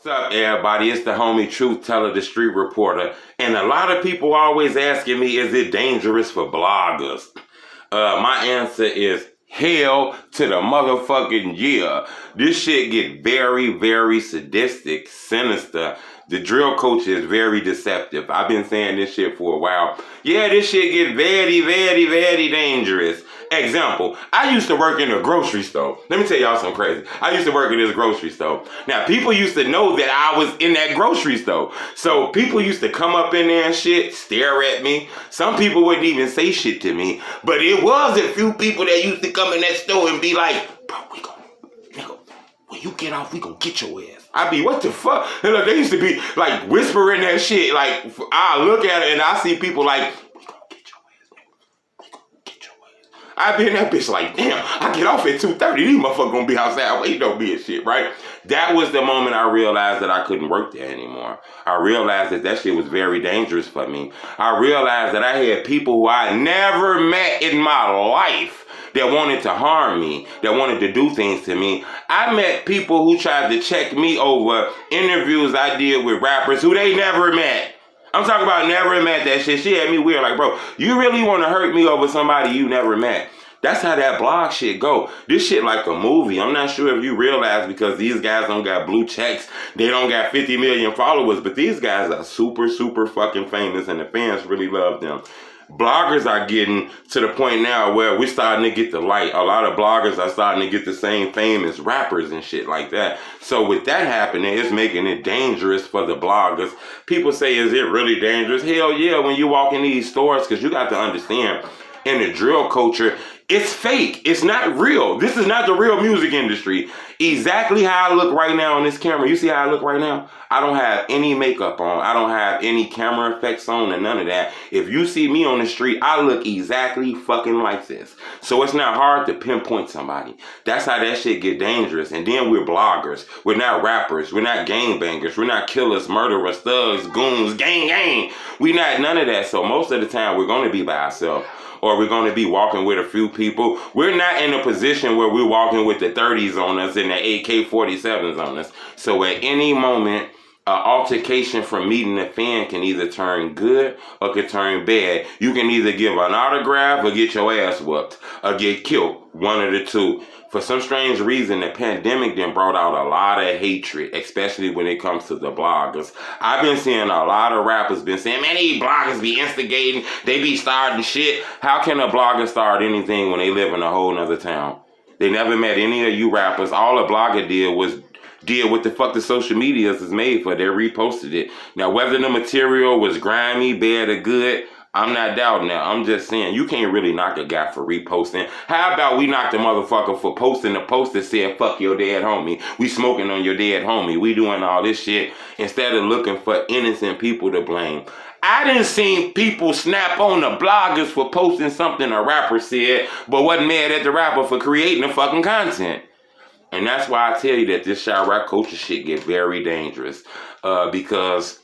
What's up, everybody? It's the homie Truth Teller, the street reporter. And a lot of people always asking me, is it dangerous for bloggers? My answer is hell to the motherfucking yeah. This shit get very, very sadistic, sinister. The drill coach is very deceptive. I've been saying this shit for a while. Yeah, this shit get very, very, very dangerous. Example, I used to work in a grocery store. Let me tell y'all something crazy. I used to work in this grocery store. Now, people used to know that I was in that grocery store. So people used to come up in there and shit, stare at me. Some people wouldn't even say shit to me. But it was a few people that used to come in that store and be like, bro, nigga, when you get off, we gonna get your ass. I be, what the fuck? And look, they used to be like whispering that shit. Like, I look at it and I see people like, I be in that bitch like, damn, I get off at 2:30. These motherfuckers gonna be outside waiting on me and shit, right? That was the moment I realized that I couldn't work there anymore. I realized that shit was very dangerous for me. I realized that I had people who I never met in my life that wanted to harm me, that wanted to do things to me. I met people who tried to check me over interviews I did with rappers who they never met. I'm talking about never met that shit. She had me weird. Like, bro, you really want to hurt me over somebody you never met? That's how that blog shit go. This shit like a movie. I'm not sure if you realize, because these guys don't got blue checks. They don't got 50 million followers. But these guys are super, super fucking famous. And the fans really love them. Bloggers are getting to the point now where we're starting to get the light. A lot of bloggers are starting to get the same fame as rappers and shit like that. So with that happening, it's making it dangerous for the bloggers. People say, is it really dangerous? Hell yeah, when you walk in these stores, because you got to understand, in the drill culture, it's fake. It's not real. This is not the real music industry. Exactly how I look right now on this camera. You see how I look right now? I don't have any makeup on. I don't have any camera effects on and none of that. If you see me on the street, I look exactly fucking like this. So it's not hard to pinpoint somebody. That's how that shit get dangerous. And then we're bloggers. We're not rappers. We're not gangbangers. We're not killers, murderers, thugs, goons, gang. We not none of that. So most of the time we're going to be by ourselves. Or we're going to be walking with a few people. We're not in a position where we're walking with the 30s on us and the AK-47s on us. So at any moment, an altercation from meeting a fan can either turn good or can turn bad. You can either give an autograph or get your ass whooped or get killed. One of the two. For some strange reason, the pandemic then brought out a lot of hatred, especially when it comes to the bloggers. I've been seeing a lot of rappers been saying, man, these bloggers be instigating, they be starting shit. How can a blogger start anything when they live in a whole nother town? They never met any of you rappers. All a blogger did was what the fuck the social medias is made for. They reposted it. Now, whether the material was grimy, bad, or good, I'm not doubting that. I'm just saying, you can't really knock a guy for reposting. How about we knock the motherfucker for posting the post that said, fuck your dead homie. We smoking on your dead homie. We doing all this shit instead of looking for innocent people to blame. I didn't see people snap on the bloggers for posting something a rapper said, but wasn't mad at the rapper for creating the fucking content. And that's why I tell you that this CHIRAQ culture shit get very dangerous. Because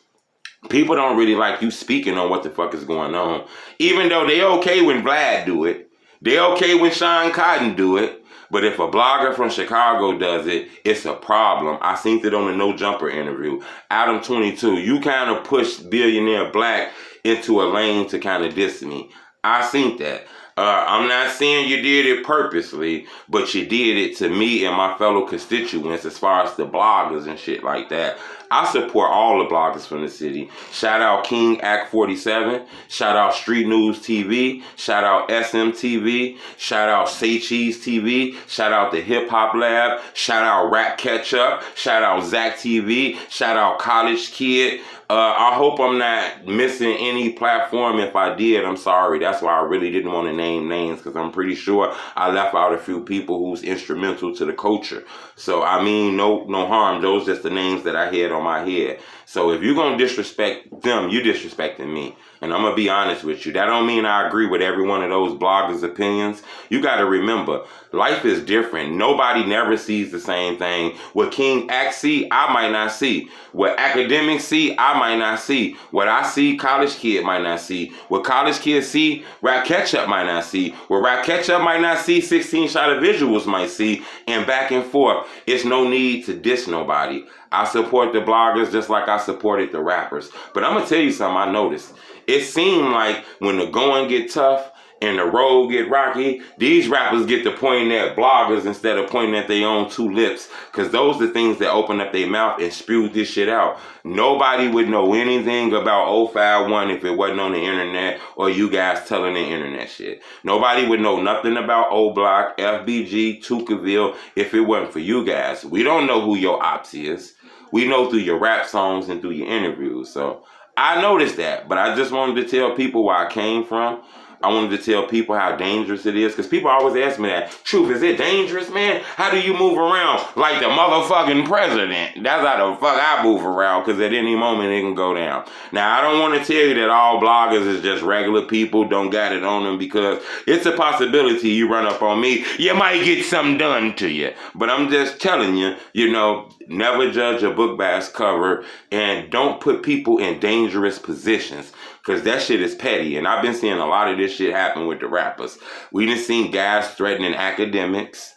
people don't really like you speaking on what the fuck is going on. Even though they okay when Vlad do it. They okay when Sean Cotton do it. But if a blogger from Chicago does it, it's a problem. I seen it on the No Jumper interview. Adam 22, you kind of pushed Billionaire Black into a lane to kind of diss me. I seen that. I'm not saying you did it purposely, but you did it to me and my fellow constituents as far as the bloggers and shit like that. I support all the bloggers from the city. Shout out King Act 47. Shout out Street News TV. Shout out SMTV. Shout out Say Cheese TV. Shout out the Hip Hop Lab. Shout out Rap Ketchup. Shout out Zach TV. Shout out College Kid. I hope I'm not missing any platform. If I did, I'm sorry. That's why I really didn't want to name names, because I'm pretty sure I left out a few people who's instrumental to the culture. So, I mean, no harm. Those just the names that I had on my head. So if you're going to disrespect them, you're disrespecting me. And I'm going to be honest with you. That don't mean I agree with every one of those bloggers' opinions. You got to remember, life is different. Nobody never sees the same thing. What King Act see, I might not see. What academics see, I might not see. What I see, College Kid might not see. What College Kids see, Rap Ketchup might not not see, where Rap Catch Up might not see, 16 Shot of Visuals might see, and back and forth. It's no need to diss nobody. I support the bloggers just like I supported the rappers. But I'm going to tell you something I noticed. It seemed like when the going get tough and the road get rocky, these rappers get to pointing at bloggers instead of pointing at their own two lips, because those are the things that open up their mouth and spew this shit out. Nobody would know anything about 051 if it wasn't on the internet or you guys telling the internet shit. Nobody would know nothing about O Block, FBG, Tukaville if it wasn't for you guys. We don't know who your ops is. We know through your rap songs and through your interviews. So I noticed that, but I just wanted to tell people where I came from. I wanted to tell people how dangerous it is, because people always ask me that. Truth, is it dangerous, man? How do you move around like the motherfucking president? That's how the fuck I move around, because at any moment it can go down. Now, I don't want to tell you that all bloggers is just regular people, don't got it on them, because it's a possibility you run up on me, you might get something done to you. But I'm just telling you, you know, never judge a book by its cover, and don't put people in dangerous positions, because that shit is petty. And I've been seeing a lot of this shit happen with the rappers. We done seen guys threatening academics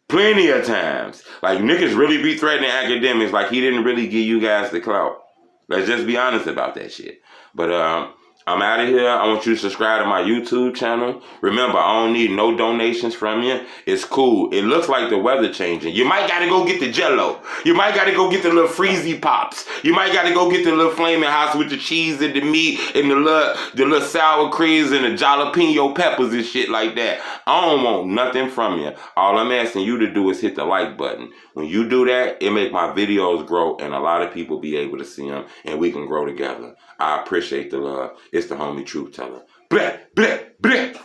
plenty of times. Like, niggas really be threatening academics like he didn't really give you guys the clout. Let's just be honest about that shit. But I'm out of here. I want you to subscribe to my YouTube channel. Remember, I don't need no donations from you. It's cool. It looks like the weather changing. You might got to go get the Jell-O. You might got to go get the little freezy pops. You might got to go get the little flaming hots with the cheese and the meat and the little sour creams and the jalapeno peppers and shit like that. I don't want nothing from you. All I'm asking you to do is hit the like button. When you do that, it make my videos grow and a lot of people be able to see them, and we can grow together. I appreciate the love. It's the homie Truth Teller. Bleh, bleh, bleh.